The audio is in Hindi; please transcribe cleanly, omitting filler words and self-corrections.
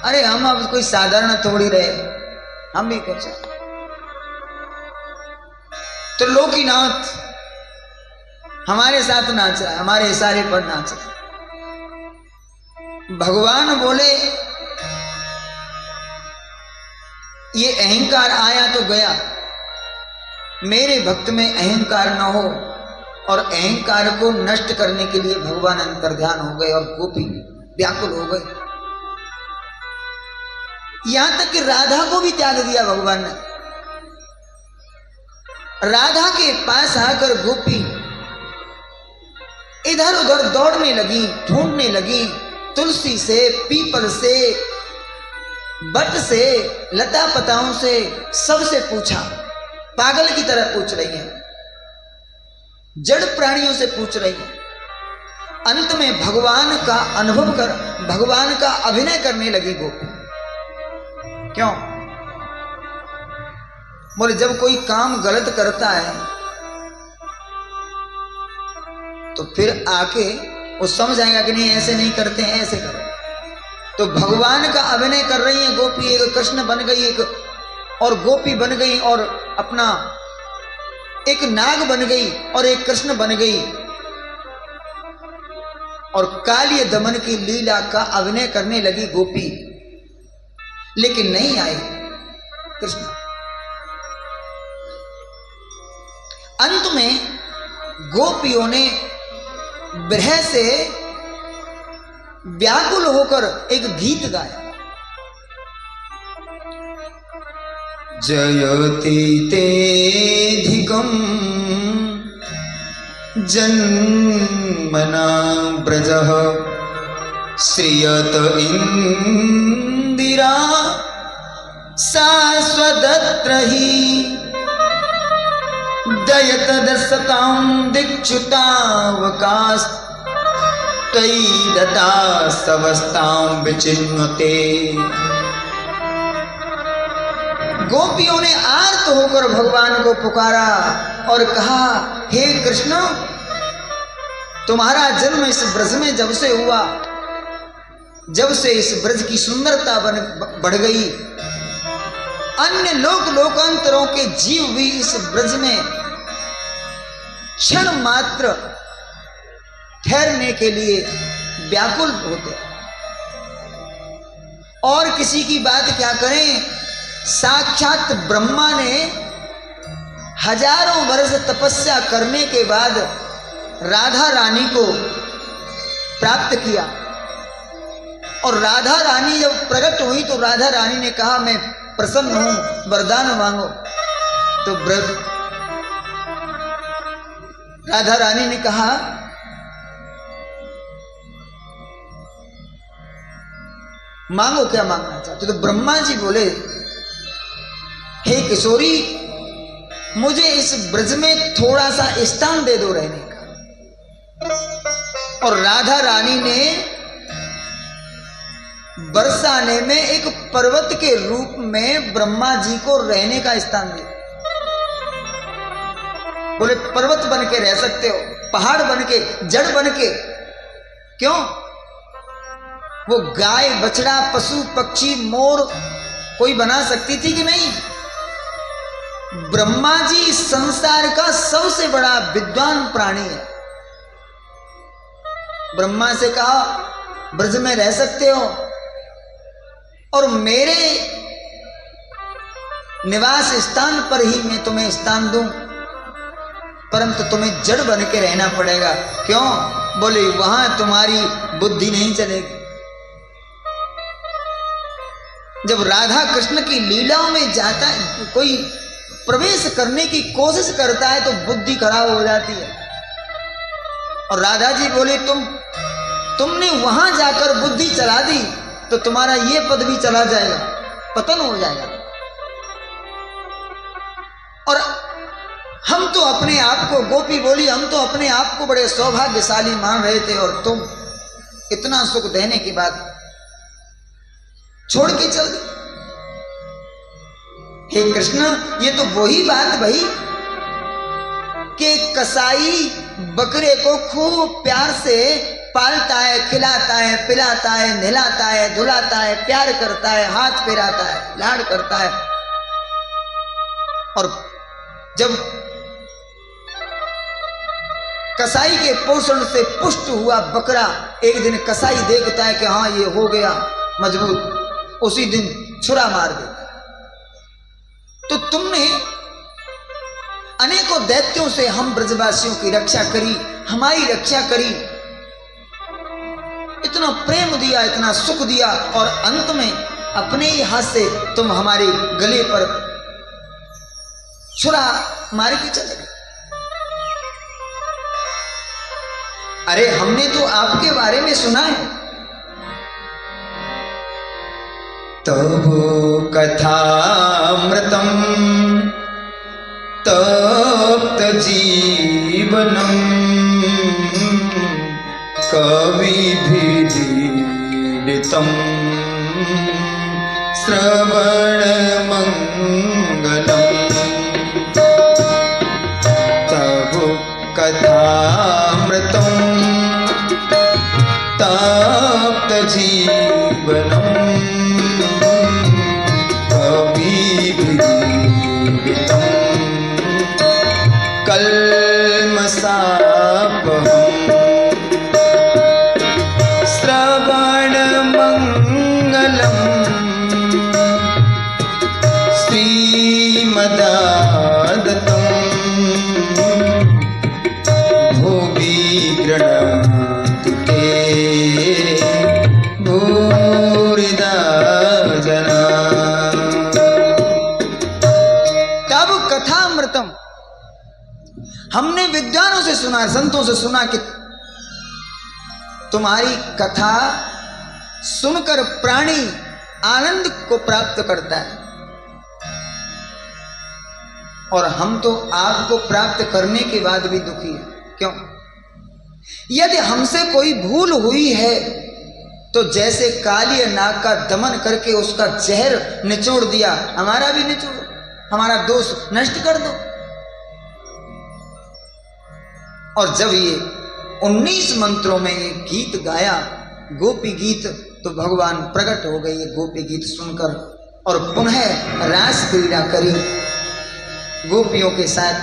अरे हम अब कोई साधारण थोड़ी रहे, हम भी कुछ। तो लोकीनाथ हमारे साथ नाच रहा है, हमारे इशारे पर नाच रहा है। भगवान बोले ये अहंकार आया तो गया, मेरे भक्त में अहंकार न हो। और अहंकार को नष्ट करने के लिए भगवान अंतर्ध्यान हो गए और गोपी व्याकुल हो गए। यहां तक कि राधा को भी त्याग दिया भगवान ने। राधा के पास आकर गोपी इधर उधर दौड़ने लगी, ढूंढने लगी, तुलसी से, पीपल से, बट से, लता पताओं से, सबसे पूछा, पागल की तरह पूछ रही है, जड़ प्राणियों से पूछ रही है। अंत में भगवान का अनुभव कर, भगवान का अभिनय करने लगी गोपी। क्यों? बोले जब कोई काम गलत करता है तो फिर आके वो समझ आएगा कि नहीं ऐसे नहीं करते हैं, ऐसे करो। तो भगवान का अभिनय कर रही है गोपी, एक कृष्ण बन गई, एक और गोपी बन गई, और अपना एक नाग बन गई और एक कृष्ण बन गई, और कालिय दमन की लीला का अभिनय करने लगी गोपी। लेकिन नहीं आए कृष्ण। अंत में गोपियों ने विरह से व्याकुल होकर एक गीत गाया। जयति तेधिकं जन्मना ब्रजः श्रियत इंदिरा शाश्वतत्रहि दयत दशतां दीक्षुतावकाश त्वयि दता सवस्तां विचिन्वते। गोपियों ने आर्त होकर भगवान को पुकारा और कहा, हे कृष्ण, तुम्हारा जन्म इस ब्रज में जब से हुआ, जब से इस ब्रज की सुंदरता बढ़ गई, अन्य लोकांतरों के जीव भी इस ब्रज में क्षण मात्र ठहरने के लिए व्याकुल होते। और किसी की बात क्या करें, साक्षात ब्रह्मा ने हजारों वर्ष तपस्या करने के बाद राधा रानी को प्राप्त किया। और राधा रानी जब प्रकट हुई तो राधा रानी ने कहा, मैं प्रसन्न हूं, वरदान मांगो। तो राधा रानी ने कहा, मांगो, क्या मांगना चाहते? तो ब्रह्मा जी बोले, हे किशोरी, मुझे इस ब्रज में थोड़ा सा स्थान दे दो रहने का। और राधा रानी ने बरसाने में एक पर्वत के रूप में ब्रह्मा जी को रहने का स्थान दिया। बोले पर्वत बन के रह सकते हो, पहाड़ बन के, जड़ बन के। क्यों? वो गाय, बछड़ा, पशु, पक्षी, मोर कोई बना सकती थी कि नहीं? ब्रह्मा जी संसार का सबसे बड़ा विद्वान प्राणी है। ब्रह्मा से कहा, ब्रज में रह सकते हो और मेरे निवास स्थान पर ही मैं तुम्हें स्थान दूं, परंतु तुम्हें जड़ बन के रहना पड़ेगा। क्यों? बोले वहां तुम्हारी बुद्धि नहीं चलेगी। जब राधा कृष्ण की लीलाओं में जाता है, कोई प्रवेश करने की कोशिश करता है तो बुद्धि खराब हो जाती है। और राधा जी बोले, तुमने वहां जाकर बुद्धि चला दी तो तुम्हारा ये पद भी चला जाएगा, पतन हो जाएगा। और हम तो अपने आप को, गोपी बोली, हम तो अपने आप को बड़े सौभाग्यशाली मान रहे थे, और तुम इतना सुख देने के बाद छोड़ के चल दी। हे कृष्ण, ये तो वही बात भई कि कसाई बकरे को खूब प्यार से पालता है, खिलाता है, पिलाता है, नहलाता है, धुलाता है, प्यार करता है, हाथ फेराता है, लाड करता है। और जब कसाई के पोषण से पुष्ट हुआ बकरा एक दिन कसाई देखता है कि हाँ ये हो गया मजबूत, उसी दिन छुरा मार देता है। तो तुमने अनेकों दैत्यों से हम ब्रजवासियों की रक्षा करी, हमारी रक्षा करी, इतना प्रेम दिया, इतना सुख दिया, और अंत में अपने ही हाथ से तुम हमारे गले पर छुरा मार के चले गए। अरे हमने तो आपके बारे में सुना है। तब कथामृतम तप्त जीवनम कविभिरीडितम श्रवणमंगलम। तब कथामृतम तप्त जीवनम कविभिरीडितम कल्मषापहम् श्रवणमंगलम श्रीमदादत्तं भुवि गृह्णातु ते भूरिदा जना। तब कथामृतम, हमने विद्वानों से सुना, संतों से सुना कि तुम्हारी कथा सुनकर प्राणी आनंद को प्राप्त करता है, और हम तो आपको प्राप्त करने के बाद भी दुखी हैं। क्यों? यदि हमसे कोई भूल हुई है तो जैसे काली नाग का दमन करके उसका जहर निचोड़ दिया, हमारा भी निचोड़ो, हमारा दोष नष्ट कर दो। और जब ये 19 मंत्रों में ये गीत गाया, गोपी गीत, तो भगवान प्रकट हो गए ये गोपी गीत सुनकर, और पुनः रास क्रीड़ा करी गोपियों के साथ।